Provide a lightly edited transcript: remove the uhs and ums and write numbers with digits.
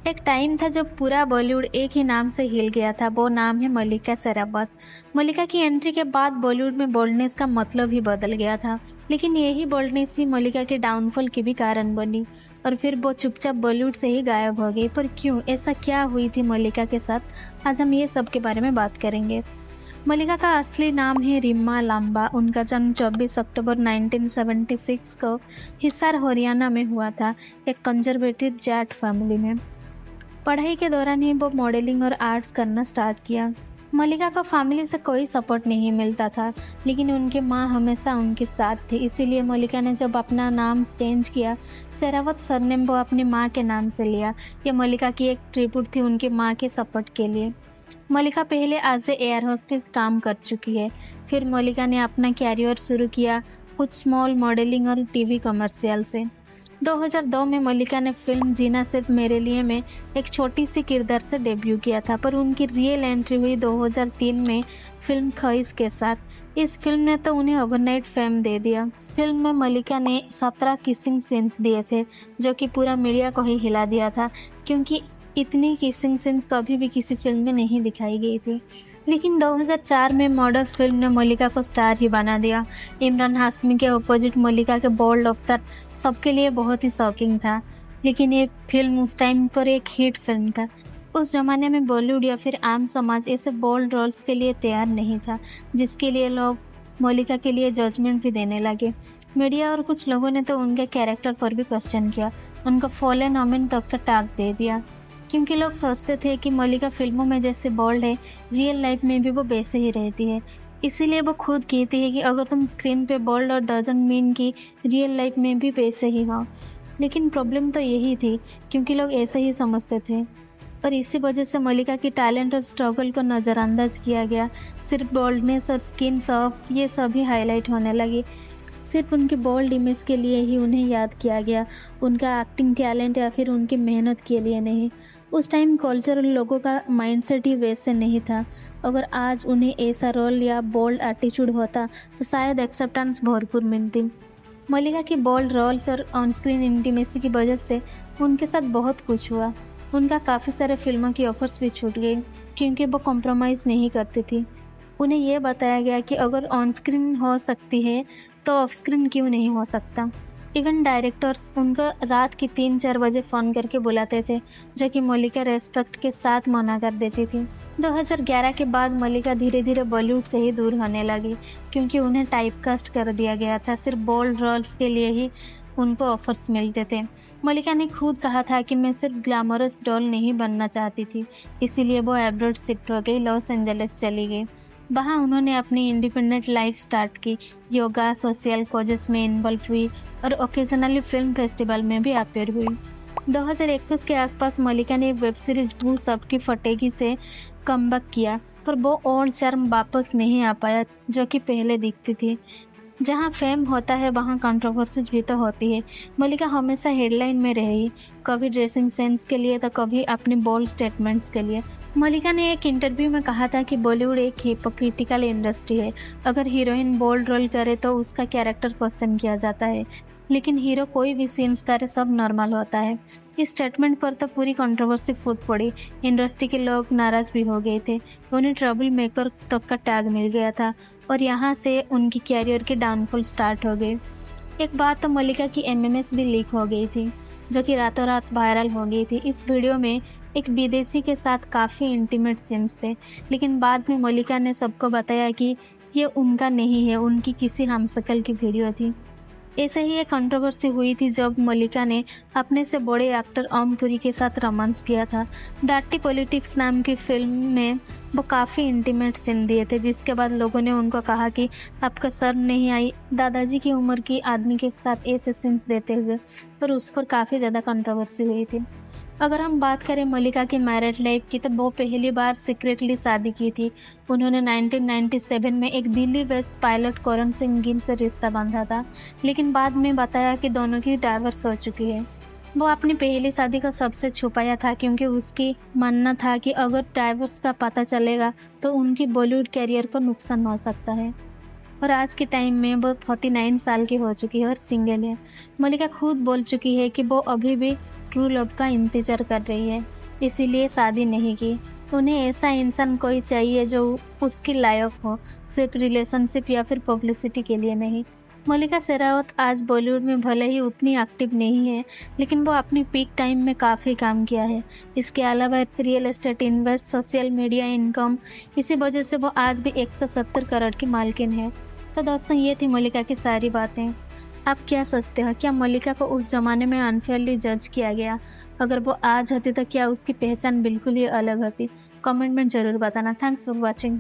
एक टाइम था जब पूरा बॉलीवुड एक ही नाम से हिल गया था। वो नाम है मल्लिका शेरावत। मल्लिका की एंट्री के बाद बॉलीवुड में बोल्डनेस का मतलब ही बदल गया था। लेकिन यही बोल्डनेस ही मल्लिका के डाउनफॉल की भी कारण बनी और फिर वो चुपचाप बॉलीवुड से ही गायब हो गई। पर क्यों, ऐसा क्या हुई थी मल्लिका के साथ? आज हम ये सब के बारे में बात करेंगे। मल्लिका का असली नाम है रिम्मा लांबा। उनका जन्म 24 अक्टूबर 1976 को हिसार हरियाणा में हुआ था, एक कंजर्वेटिव जाट फैमिली में। पढ़ाई के दौरान ही वो मॉडलिंग और आर्ट्स करना स्टार्ट किया। मल्लिका को फैमिली से कोई सपोर्ट नहीं मिलता था, लेकिन उनकी माँ हमेशा उनके साथ थी। इसीलिए मल्लिका ने जब अपना नाम चेंज किया, शेरावत सरनेम वो अपनी माँ के नाम से लिया। ये मल्लिका की एक ट्रिब्यूट थी उनकी माँ के सपोर्ट के लिए। मल्लिका पहले एज ए एयर होस्टेस काम कर चुकी है। फिर मल्लिका ने अपना कैरियर शुरू किया कुछ स्मॉल मॉडलिंग और टीवी कमर्शियल से। 2002 में मल्लिका ने फिल्म जीना सिर्फ मेरे लिए में एक छोटी सी किरदार से डेब्यू किया था, पर उनकी रियल एंट्री हुई 2003 में फिल्म ख्वाहिश के साथ। इस फिल्म ने तो उन्हें ओवरनाइट फेम दे दिया। इस फिल्म में मल्लिका ने 17 किसिंग सीन्स दिए थे, जो कि पूरा मीडिया को ही हिला दिया था, क्योंकि इतनी किसिंग सीन्स कभी भी किसी फिल्म में नहीं दिखाई गई थी। लेकिन 2004 में मॉडल फिल्म ने मल्लिका को स्टार ही बना दिया। इमरान हाशमी के अपोजिट मल्लिका के बोल्ड अवतार सबके लिए बहुत ही शॉकिंग था। लेकिन ये फिल्म उस टाइम पर एक हिट फिल्म था। उस जमाने में बॉलीवुड या फिर आम समाज ऐसे बोल्ड रोल्स के लिए तैयार नहीं था, जिसके लिए लोग मल्लिका के लिए जजमेंट भी देने लगे। मीडिया और कुछ लोगों ने तो उनके कैरेक्टर पर भी क्वेश्चन किया, उनको फॉलन ओमेन तक का टैग दे दिया, क्योंकि लोग सोचते थे कि मल्लिका फिल्मों में जैसे बोल्ड है, रियल लाइफ में भी वो वैसे ही रहती है। इसीलिए वो खुद कहती है कि अगर तुम स्क्रीन पे बोल्ड और डजंट मीन कि रियल लाइफ में भी वैसे ही हो। लेकिन प्रॉब्लम तो यही थी, क्योंकि लोग ऐसे ही समझते थे और इसी वजह से मल्लिका की टैलेंट और स्ट्रगल को नज़रअंदाज किया गया। सिर्फ बोल्डनेस और स्किन शॉप ये सभी हाईलाइट होने लगी। सिर्फ उनके बोल्ड इमेज के लिए ही उन्हें याद किया गया, उनका एक्टिंग टैलेंट या फिर उनकी मेहनत के लिए नहीं। उस टाइम कल्चर और लोगों का माइंडसेट ही वैसे नहीं था। अगर आज उन्हें ऐसा रोल या बोल्ड एटीट्यूड होता तो शायद एक्सेप्टेंस भरपूर मिलती। मल्लिका की बोल्ड रोल्स और ऑन स्क्रीन इंटीमेसी की वजह से उनके साथ बहुत कुछ हुआ। उनका काफ़ी सारे फिल्मों की ऑफर्स भी छूट गई, क्योंकि वो कॉम्प्रोमाइज़ नहीं करती थी। उन्हें यह बताया गया कि अगर ऑन स्क्रीन हो सकती है तो ऑफ स्क्रीन क्यों नहीं हो सकता। इवन डायरेक्टर्स उनको रात के 3-4 बजे फ़ोन करके बुलाते थे, जो कि मल्लिका रेस्पेक्ट के साथ मना कर देती थी। 2011 के बाद मल्लिका धीरे धीरे बॉलीवुड से ही दूर होने लगी, क्योंकि उन्हें टाइपकास्ट कर दिया गया था। सिर्फ बोल्ड रोल्स के लिए ही उनको ऑफर्स मिलते थे। मल्लिका ने खुद कहा था कि मैं सिर्फ ग्लैमरस डॉल नहीं बनना चाहती थी, इसीलिए वो एब्रॉड शिफ्ट हो गई, लॉस एंजलिस चली गई। वहाँ उन्होंने अपनी इंडिपेंडेंट लाइफ स्टार्ट की, योगा, सोशल कॉजेस में इन्वॉल्व हुई और ओकेजनली फिल्म फेस्टिवल में भी अपेयर हुई। 2021 के आसपास मल्लिका ने वेब सीरीज भू सबकी फटेगी से कमबैक किया, पर वो ओल्ड चार्म वापस नहीं आ पाया जो कि पहले दिखती थी। जहाँ फेम होता है वहाँ कंट्रोवर्सीज भी तो होती है। मल्लिका हमेशा हेडलाइन में रही, कभी ड्रेसिंग सेंस के लिए तो कभी अपने बोल्ड स्टेटमेंट्स के लिए। मल्लिका ने एक इंटरव्यू में कहा था कि बॉलीवुड एक हिपोक्रिटिकल इंडस्ट्री है। अगर हीरोइन बोल्ड रोल करे तो उसका कैरेक्टर क्वेश्चन किया जाता है, लेकिन हीरो कोई भी सीन्स करे सब नॉर्मल होता है। इस स्टेटमेंट पर तो पूरी कंट्रोवर्सी फूट पड़ी। इंडस्ट्री के लोग नाराज़ भी हो गए थे, उन्हें ट्रबल मेकर तक का टैग मिल गया था और यहाँ से उनकी कैरियर की डाउनफॉल स्टार्ट हो गई। एक बार तो मल्लिका की एमएमएस भी लीक हो गई थी, जो कि रातों रात वायरल हो गई थी। इस वीडियो में एक विदेशी के साथ काफ़ी इंटीमेट सीन्स थे, लेकिन बाद में मल्लिका ने सबको बताया कि ये उनका नहीं है, उनकी किसी हमशक्ल की वीडियो थी। ऐसे ही एक कंट्रोवर्सी हुई थी जब मल्लिका ने अपने से बड़े एक्टर ओम पुरी के साथ रोमांस किया था। डार्टी पॉलिटिक्स नाम की फिल्म में वो काफ़ी इंटीमेट सीन दिए थे, जिसके बाद लोगों ने उनको कहा कि आपका शर्म नहीं आई दादाजी की उम्र की आदमी के साथ ऐसे सीन्स देते हुए, पर उस पर काफ़ी ज़्यादा कंट्रोवर्सी हुई थी। अगर हम बात करें मल्लिका की मैरिड लाइफ की, तो वो पहली बार सीक्रेटली शादी की थी। उन्होंने 1997 में एक दिल्ली बेस्ड पायलट करण सिंह गिल से रिश्ता बांधा था, लेकिन बाद में बताया कि दोनों की डाइवोर्स हो चुकी है। वो अपनी पहली शादी का सबसे छुपाया था, क्योंकि उसकी मानना था कि अगर डाइवोर्स का पता चलेगा तो उनकी बॉलीवुड कैरियर को नुकसान हो सकता है। और आज के टाइम में वो 49 साल की हो चुकी है और सिंगल है। मल्लिका खुद बोल चुकी है कि वो अभी भी ट्रू लव का इंतज़ार कर रही है, इसीलिए शादी नहीं की। उन्हें ऐसा इंसान कोई चाहिए जो उसके लायक हो, सिर्फ रिलेशनशिप या फिर पब्लिसिटी के लिए नहीं। मल्लिका शेरावत आज बॉलीवुड में भले ही उतनी एक्टिव नहीं है, लेकिन वो अपनी पीक टाइम में काफ़ी काम किया है। इसके अलावा real estate invest, social media income, इसी वजह से वो आज भी 170 करोड़ की मालकिन है। तो दोस्तों, ये थी मल्लिका की सारी बातें। आप क्या सोचते हो, क्या मल्लिका को उस जमाने में अनफेयरली जज किया गया? अगर वो आज होती तो क्या उसकी पहचान बिल्कुल ही अलग होती? कमेंट में ज़रूर बताना। Thanks for watching.